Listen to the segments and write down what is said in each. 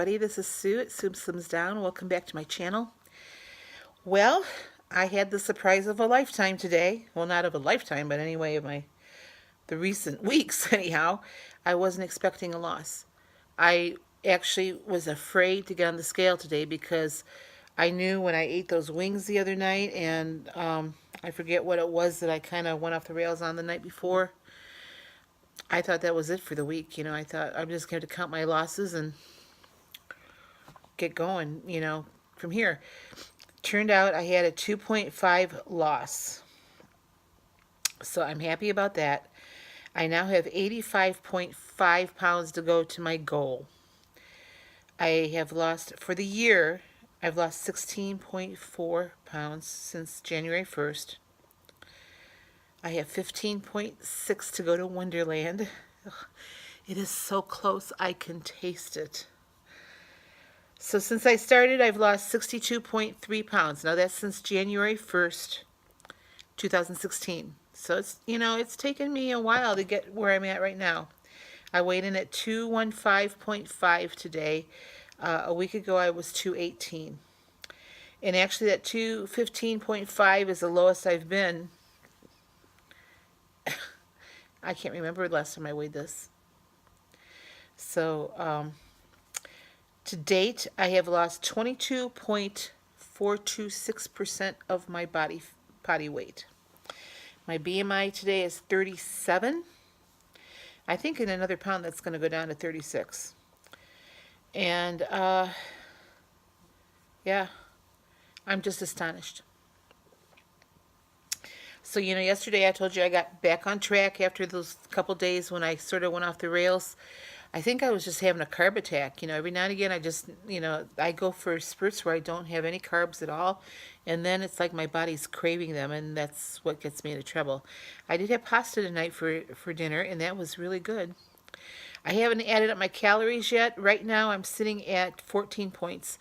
everybody. This is Sue at sueslimsdown. Welcome back to my channel. Well, I had the surprise of a lifetime today. Well, not of a lifetime, but anyway, of the recent weeks, anyhow. I wasn't expecting a loss. I actually was afraid to get on the scale today because I knew when I ate those wings the other night, and I forget what it was that I kind of went off the rails on the night before. I thought that was it for the week. I thought I'm just going to count my losses and get going, from here. Turned out I had a 2.5 loss. So I'm happy about that. I now have 85.5 pounds to go to my goal. I have lost, for the year, I've lost 16.4 pounds since January 1st. I have 15.6 to go to Wonderland. Ugh, it is so close, I can taste it. So since I started, I've lost 62.3 pounds. Now that's since January 1st, 2016. So it's taken me a while to get where I'm at right now. I weighed in at 215.5 today. A week ago I was 218. And actually that 215.5 is the lowest I've been. I can't remember the last time I weighed this. So, to date, I have lost 22.426% of my body weight. My BMI today is 37. I think in another pound that's going to go down to 36. And, yeah, I'm just astonished. So, yesterday I told you I got back on track after those couple days when I sort of went off the rails. I think I was just having a carb attack. Every now and again I just, I go for spurts where I don't have any carbs at all. And then it's like my body's craving them, and that's what gets me into trouble. I did have pasta tonight for dinner, and that was really good. I haven't added up my calories yet. Right now I'm sitting at 14 points.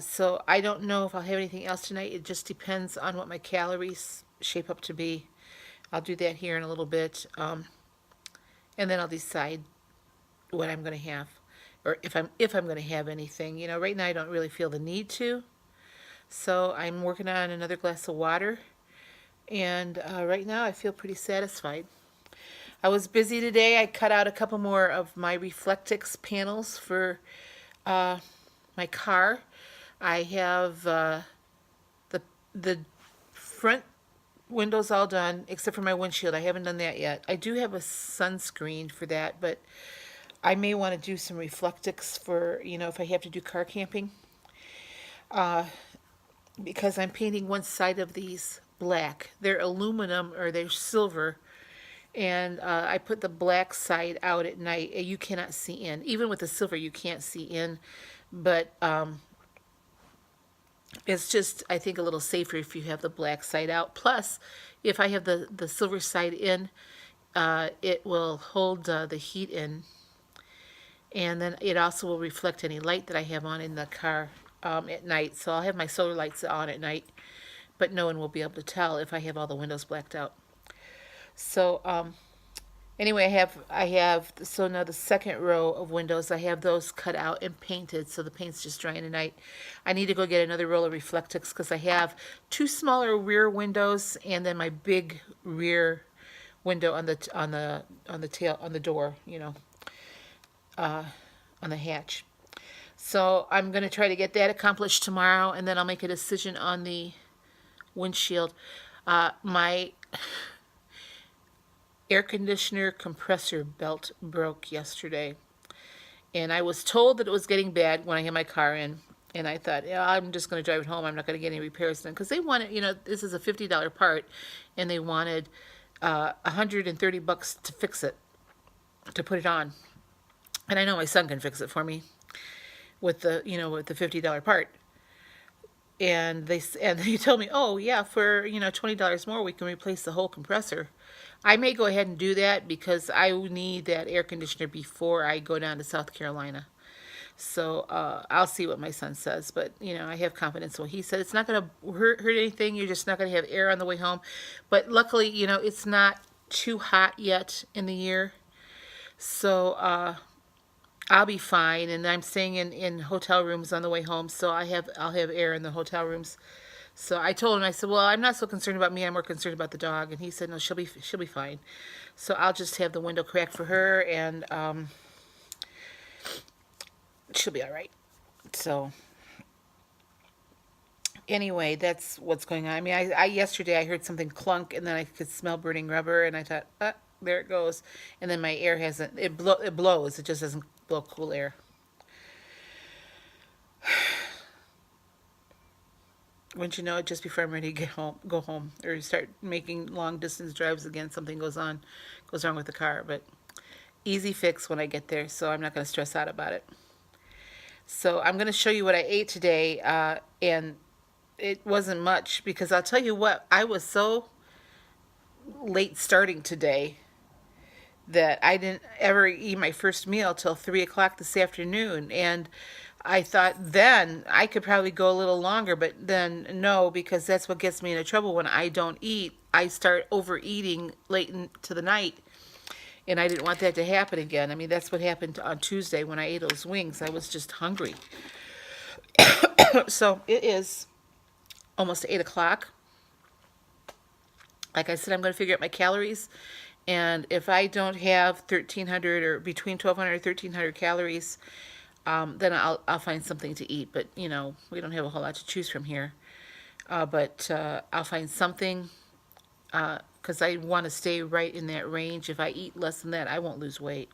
So I don't know if I'll have anything else tonight. It just depends on what my calories shape up to be. I'll do that here in a little bit. And then I'll decide what I'm going to have, or if I'm going to have anything. Right now I don't really feel the need to. So I'm working on another glass of water, and right now I feel pretty satisfied. I was busy today. I cut out a couple more of my Reflectix panels for my car. I have the front windows all done except for my windshield. I haven't done that yet. I do have a sunscreen for that, but I may want to do some Reflectix for, if I have to do car camping. Because I'm painting one side of these black. They're aluminum, or they're silver. And I put the black side out at night. You cannot see in. Even with the silver, you can't see in. But it's just, I think, a little safer if you have the black side out. Plus, if I have the silver side in, it will hold the heat in. And then it also will reflect any light that I have on in the car at night. So I'll have my solar lights on at night, but no one will be able to tell if I have all the windows blacked out. So anyway, I have so now the second row of windows, I have those cut out and painted, so the paint's just drying tonight. I need to go get another roll of Reflectix because I have two smaller rear windows and then my big rear window on the tail, on the door, on the hatch. So I'm going to try to get that accomplished tomorrow, and then I'll make a decision on the windshield. My air conditioner compressor belt broke yesterday, and I was told that it was getting bad when I had my car in, and I thought, yeah, I'm just going to drive it home. I'm not going to get any repairs done, because they wanted, this is a $50 part, and they wanted $130 to fix it, to put it on. And I know my son can fix it for me with the $50 part. And they told me, oh yeah, for $20 more we can replace the whole compressor. I may go ahead and do that because I need that air conditioner before I go down to South Carolina. So I'll see what my son says, but I have confidence. So he said it's not going to hurt anything. You're just not going to have air on the way home. But luckily, it's not too hot yet in the year. So I'll be fine. And I'm staying in hotel rooms on the way home, so I'll have air in the hotel rooms. So I told him, I said, well, I'm not so concerned about me. I'm more concerned about the dog. And he said, no, she'll be fine. So I'll just have the window cracked for her, and she'll be all right. So anyway, that's what's going on. I mean, I yesterday I heard something clunk, and then I could smell burning rubber, and I thought, there it goes. And then my air hasn't. It blows. It just doesn't blow cool air. Wouldn't you know it? Just before I'm ready to go home, or start making long distance drives again, something goes wrong with the car. But easy fix when I get there, so I'm not going to stress out about it. So I'm going to show you what I ate today, and it wasn't much because I'll tell you what, I was so late starting today that I didn't ever eat my first meal till 3 o'clock this afternoon. And I thought then I could probably go a little longer, but then no, because that's what gets me into trouble when I don't eat. I start overeating late into the night, and I didn't want that to happen again. I mean, that's what happened on Tuesday when I ate those wings. I was just hungry. So it is almost 8 o'clock. Like I said, I'm going to figure out my calories. And if I don't have 1,300 or between 1,200 and 1,300 calories, then I'll find something to eat. But, you know, we don't have a whole lot to choose from here. But I'll find something because I want to stay right in that range. If I eat less than that, I won't lose weight.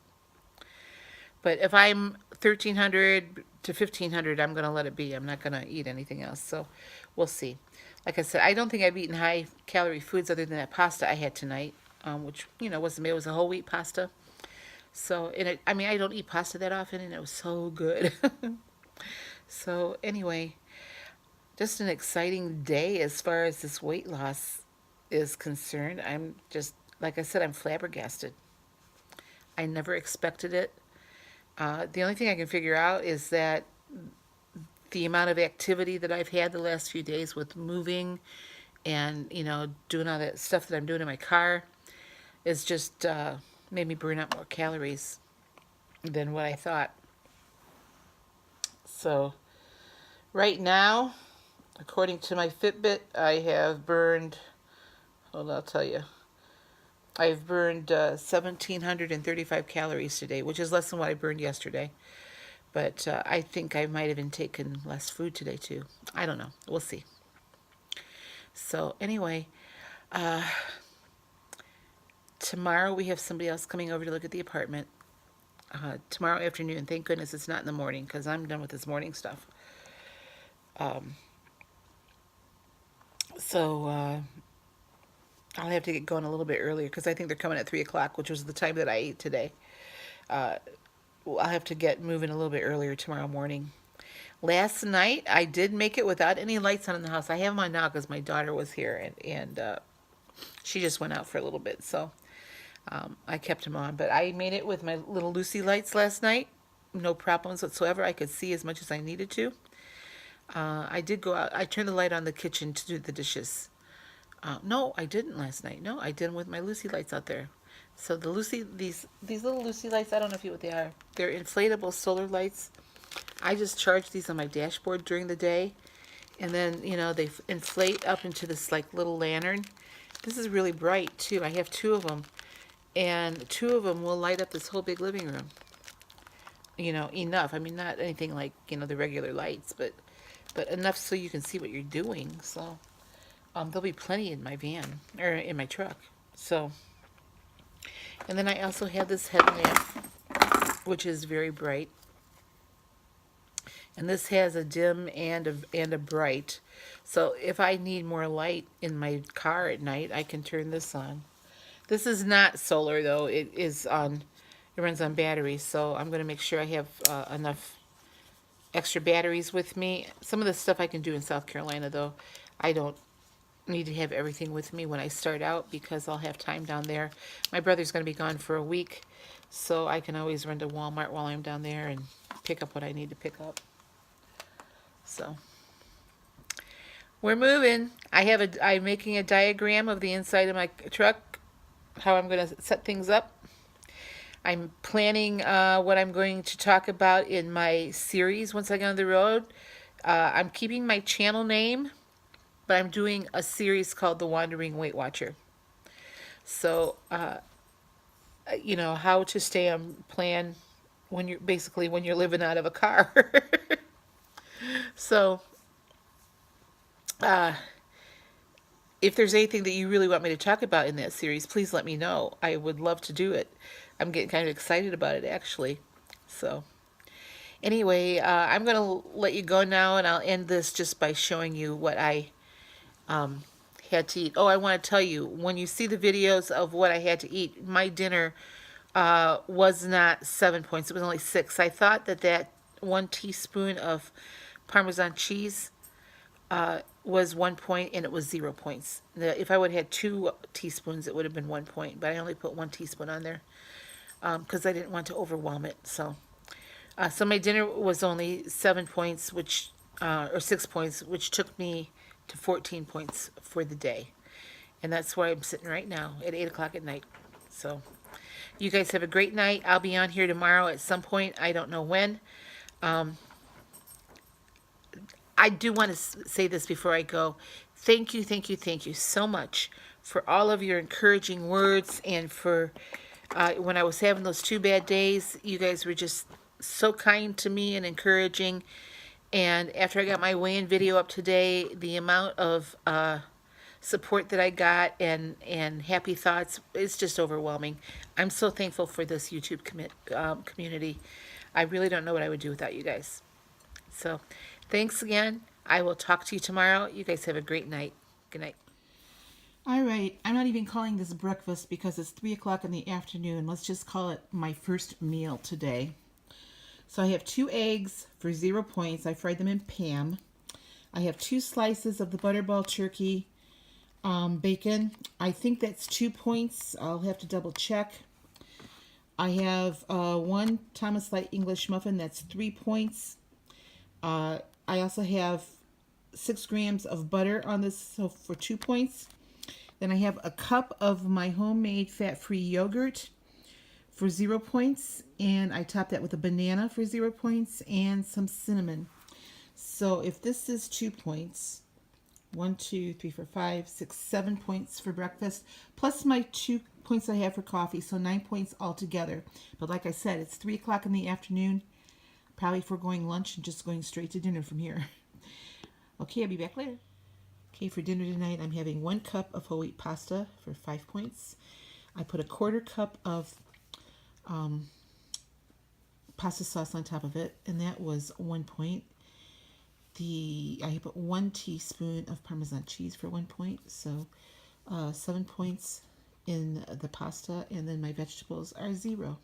But if I'm 1,300 to 1,500, I'm going to let it be. I'm not going to eat anything else. So we'll see. Like I said, I don't think I've eaten high-calorie foods other than that pasta I had tonight, which, you know, wasn't bad. It was a whole wheat pasta. So, I mean, I don't eat pasta that often, and it was so good. So anyway, just an exciting day as far as this weight loss is concerned. I'm just, like I said, I'm flabbergasted. I never expected it. The only thing I can figure out is that the amount of activity that I've had the last few days with moving and, you know, doing all that stuff that I'm doing in my car is just made me burn out more calories than what I thought. So right now, according to my Fitbit, I have burned, hold on, I'll tell you. I've burned 1,735 calories today, which is less than what I burned yesterday. But I think I might have been taking less food today, too. I don't know. We'll see. So anyway, tomorrow we have somebody else coming over to look at the apartment. Tomorrow afternoon. Thank goodness it's not in the morning because I'm done with this morning stuff. So I'll have to get going a little bit earlier because I think they're coming at 3 o'clock, which was the time that I ate today. I'll have to get moving a little bit earlier tomorrow morning. Last night, I did make it without any lights on in the house. I have them on now because my daughter was here, and she just went out for a little bit, so I kept them on. But I made it with my little Lucy lights last night. No problems whatsoever. I could see as much as I needed to. I did go out. I turned the light on the kitchen to do the dishes. No, I didn't last night. No, I did them with my Lucy lights out there. So the these little Lucy lights, I don't know if you know what they are. They're inflatable solar lights. I just charge these on my dashboard during the day, and then, you know, they inflate up into this like little lantern. This is really bright too. I have two of them, and two of them will light up this whole big living room. You know, enough. I mean, not anything like, you know, the regular lights, but enough so you can see what you're doing. So there'll be plenty in my van or in my truck. So. And then I also have this headlamp, which is very bright. And this has a dim and a bright. So if I need more light in my car at night, I can turn this on. This is not solar, though. It runs on batteries. So I'm going to make sure I have enough extra batteries with me. Some of the stuff I can do in South Carolina, though. I don't need to have everything with me when I start out because I'll have time down there. My brother's going to be gone for a week, so I can always run to Walmart while I'm down there and pick up what I need to pick up. So we're moving. I'm making a diagram of the inside of my truck, how I'm going to set things up. I'm planning what I'm going to talk about in my series once I get on the road. I'm keeping my channel name, but I'm doing a series called The Wandering Weight Watcher. So, how to stay on plan when you're basically when you're living out of a car. So, if there's anything that you really want me to talk about in that series, please let me know. I would love to do it. I'm getting kind of excited about it, actually. So, anyway, I'm going to let you go now, and I'll end this just by showing you what I had to eat. Oh, I want to tell you, when you see the videos of what I had to eat, my dinner was not 7 points. It was only 6. I thought that 1 teaspoon of Parmesan cheese was 1 point, and it was 0 points. If I would have had 2 teaspoons, it would have been 1 point, but I only put 1 teaspoon on there because I didn't want to overwhelm it. So my dinner was only 7 points, or 6 points, which took me to 14 points for the day. And that's where I'm sitting right now at 8 o'clock at night. So you guys have a great night. I'll be on here tomorrow at some point. I don't know when. I do want to say this before I go. Thank you, thank you, thank you so much for all of your encouraging words, and for when I was having those 2 bad days, you guys were just so kind to me and encouraging. And after I got my weigh-in video up today, the amount of support that I got and happy thoughts is just overwhelming. I'm so thankful for this YouTube community. I really don't know what I would do without you guys. So thanks again. I will talk to you tomorrow. You guys have a great night. Good night. All right. I'm not even calling this breakfast because it's 3 o'clock in the afternoon. Let's just call it my first meal today. So I have 2 eggs for 0 points. I fried them in Pam. I have 2 slices of the Butterball turkey bacon. I think that's 2 points. I'll have to double check. I have 1 Thomas Light English muffin. That's 3 points. I also have 6 grams of butter on this, so for 2 points. Then I have a cup of my homemade fat-free yogurt for 0 points, and I top that with a banana for 0 points and some cinnamon. So if this is 2 points, 1, 2, 3, 4, 5, 6, 7 points for breakfast, plus my 2 points I have for coffee, so 9 points altogether. But like I said, it's 3 o'clock in the afternoon, probably foregoing lunch and just going straight to dinner from here. Okay, I'll be back later. Okay, for dinner tonight, I'm having 1 cup of whole wheat pasta for 5 points. I put a 1/4 cup of pasta sauce on top of it, and that was 1 point. I put 1 teaspoon of Parmesan cheese for 1 point, so 7 points in the pasta, and then my vegetables are 0.